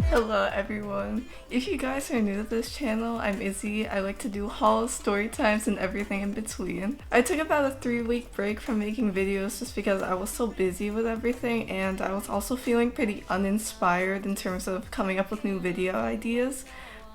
Hello everyone. If you guys are new to this channel, I'm Izzy. I like to do hauls, story times, and everything in between. I took about a 3-week break from making videos just because I was so busy with everything, and I was also feeling pretty uninspired in terms of coming up with new video ideas.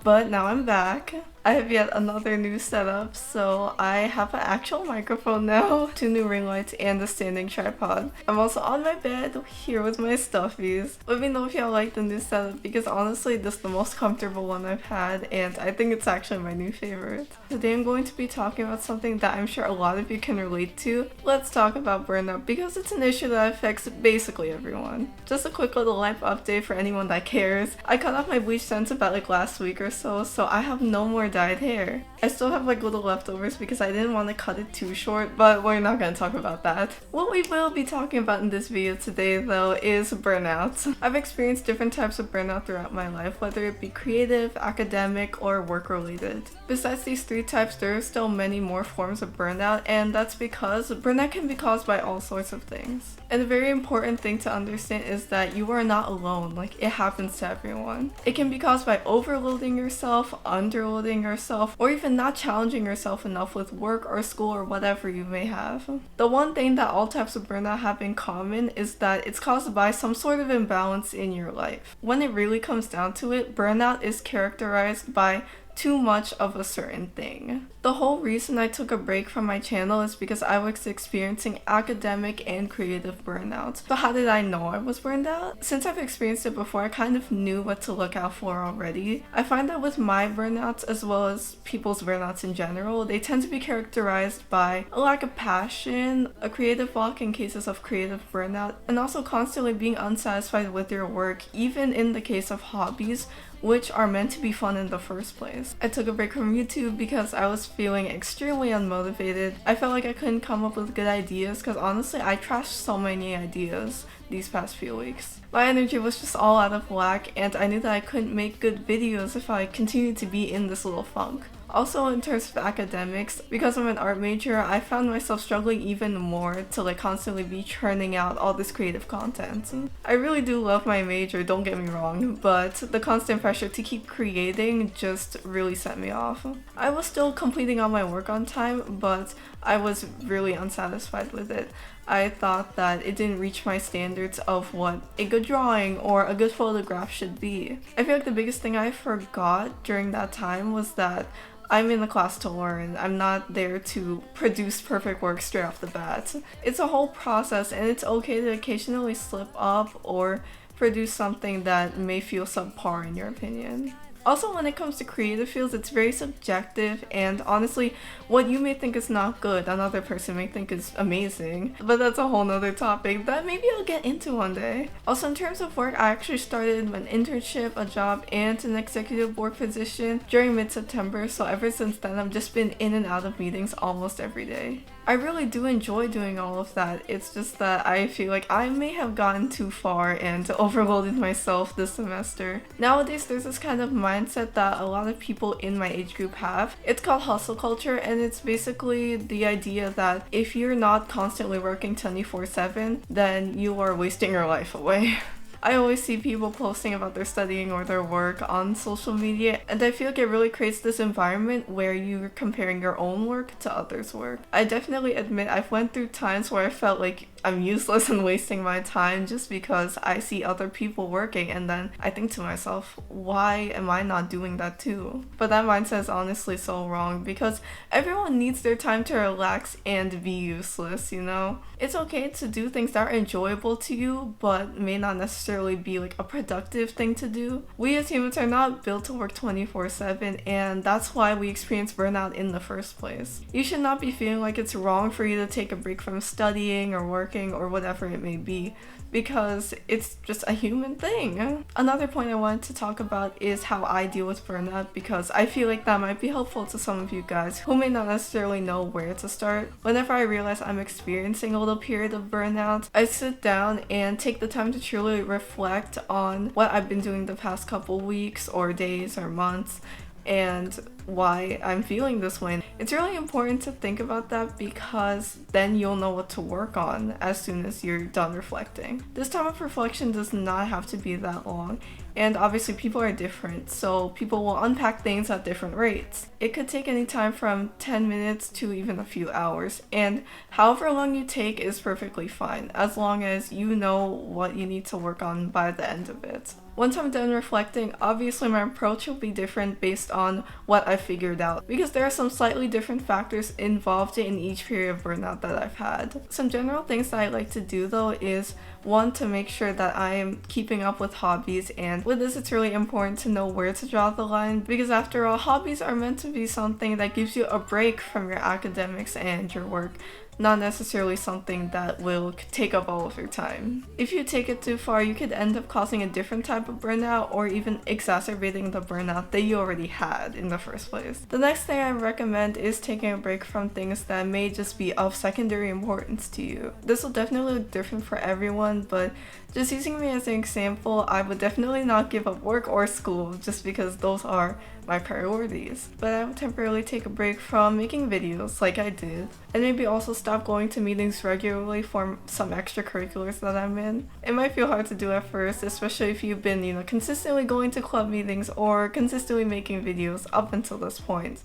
But now I'm back. I have yet another new setup, so I have an actual microphone now, 2 new ring lights, and a standing tripod. I'm also on my bed here with my stuffies. Let me know if y'all like the new setup because honestly this is the most comfortable one I've had and I think it's actually my new favorite. Today I'm going to be talking about something that I'm sure a lot of you can relate to. Let's talk about burnout because it's an issue that affects basically everyone. Just a quick little life update for anyone that cares. I cut off my bleach since about like last week or so I have no more dyed hair. I still have like little leftovers because I didn't want to cut it too short, but we're not going to talk about that. What we will be talking about in this video today though is burnout. I've experienced different types of burnout throughout my life, whether it be creative, academic, or work related. Besides these 3 types, there are still many more forms of burnout, and that's because burnout can be caused by all sorts of things. And a very important thing to understand is that you are not alone, like it happens to everyone. It can be caused by overloading yourself, underloading yourself, or even not challenging yourself enough with work or school or whatever you may have. The one thing that all types of burnout have in common is that it's caused by some sort of imbalance in your life. When it really comes down to it, burnout is characterized by too much of a certain thing. The whole reason I took a break from my channel is because I was experiencing academic and creative burnout. So how did I know I was burned out? Since I've experienced it before, I kind of knew what to look out for already. I find that with my burnouts as well as people's burnouts in general, they tend to be characterized by a lack of passion, a creative block in cases of creative burnout, and also constantly being unsatisfied with your work, even in the case of hobbies, which are meant to be fun in the first place. I took a break from YouTube because I was feeling extremely unmotivated. I felt like I couldn't come up with good ideas because honestly I trashed so many ideas these past few weeks. My energy was just all out of whack and I knew that I couldn't make good videos if I continued to be in this little funk. Also in terms of academics, because I'm an art major, I found myself struggling even more to like constantly be churning out all this creative content. I really do love my major, don't get me wrong, but the constant pressure to keep creating just really set me off. I was still completing all my work on time, but I was really unsatisfied with it. I thought that it didn't reach my standards of what a good drawing or a good photograph should be. I feel like the biggest thing I forgot during that time was that I'm in the class to learn. I'm not there to produce perfect work straight off the bat. It's a whole process and it's okay to occasionally slip up or produce something that may feel subpar in your opinion. Also, when it comes to creative fields, it's very subjective and honestly, what you may think is not good, another person may think is amazing. But that's a whole nother topic that maybe I'll get into one day. Also, in terms of work, I actually started an internship, a job, and an executive board position during mid-September, so ever since then I've just been in and out of meetings almost every day. I really do enjoy doing all of that. It's just that I feel like I may have gotten too far and overloaded myself this semester. Nowadays, there's this kind of mindset that a lot of people in my age group have. It's called hustle culture, and it's basically the idea that if you're not constantly working 24/7, then you are wasting your life away. I always see people posting about their studying or their work on social media, and I feel like it really creates this environment where you're comparing your own work to others' work. I definitely admit I've went through times where I felt like I'm useless and wasting my time just because I see other people working and then I think to myself, why am I not doing that too? But that mindset is honestly so wrong because everyone needs their time to relax and be useless, you know? It's okay to do things that are enjoyable to you but may not necessarily be like a productive thing to do. We as humans are not built to work 24/7 and that's why we experience burnout in the first place. You should not be feeling like it's wrong for you to take a break from studying or working or whatever it may be because it's just a human thing. Another point I wanted to talk about is how I deal with burnout because I feel like that might be helpful to some of you guys who may not necessarily know where to start. Whenever I realize I'm experiencing a little period of burnout, I sit down and take the time to truly reflect on what I've been doing the past couple weeks or days or months and why I'm feeling this way. It's really important to think about that because then you'll know what to work on as soon as you're done reflecting. This time of reflection does not have to be that long. And obviously people are different, so people will unpack things at different rates. It could take any time from 10 minutes to even a few hours, and however long you take is perfectly fine, as long as you know what you need to work on by the end of it. Once I'm done reflecting, obviously my approach will be different based on what I figured out, because there are some slightly different factors involved in each period of burnout that I've had. Some general things that I like to do though is, one, to make sure that I am keeping up with hobbies, and with this it's really important to know where to draw the line, because after all, hobbies are meant to be something that gives you a break from your academics and your work, not necessarily something that will take up all of your time. If you take it too far, you could end up causing a different type of burnout or even exacerbating the burnout that you already had in the first place. The next thing I recommend is taking a break from things that may just be of secondary importance to you. This will definitely look different for everyone, but just using me as an example, I would definitely not give up work or school just because those are my priorities. But I would temporarily take a break from making videos like I did, and maybe also stop going to meetings regularly for some extracurriculars that I'm in. It might feel hard to do at first, especially if you've been, consistently going to club meetings or consistently making videos up until this point.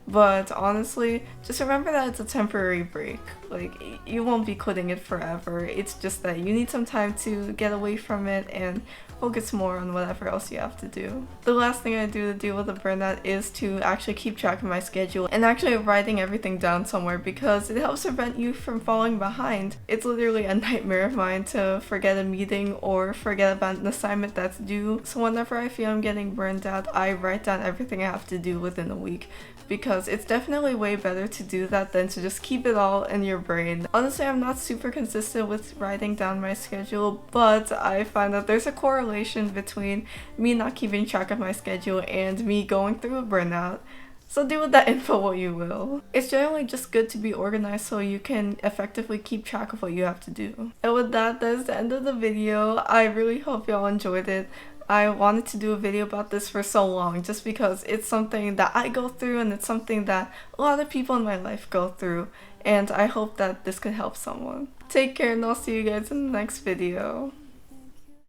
But honestly, just remember that it's a temporary break. Like, you won't be quitting it forever. It's just that you need some time to get away from it and focus more on whatever else you have to do. The last thing I do to deal with the burnout is to actually keep track of my schedule and actually writing everything down somewhere, because it helps prevent you from falling behind. It's literally a nightmare of mine to forget a meeting or forget about an assignment that's due. So whenever I feel I'm getting burned out, I write down everything I have to do within a week, because it's definitely way better to do that than to just keep it all in your brain. Honestly, I'm not super consistent with writing down my schedule, but I find that there's a correlation between me not keeping track of my schedule and me going through a burnout. So do with that info what you will. It's generally just good to be organized so you can effectively keep track of what you have to do. And with that, that's the end of the video. I really hope y'all enjoyed it. I wanted to do a video about this for so long just because it's something that I go through and it's something that a lot of people in my life go through, and I hope that this could help someone. Take care and I'll see you guys in the next video.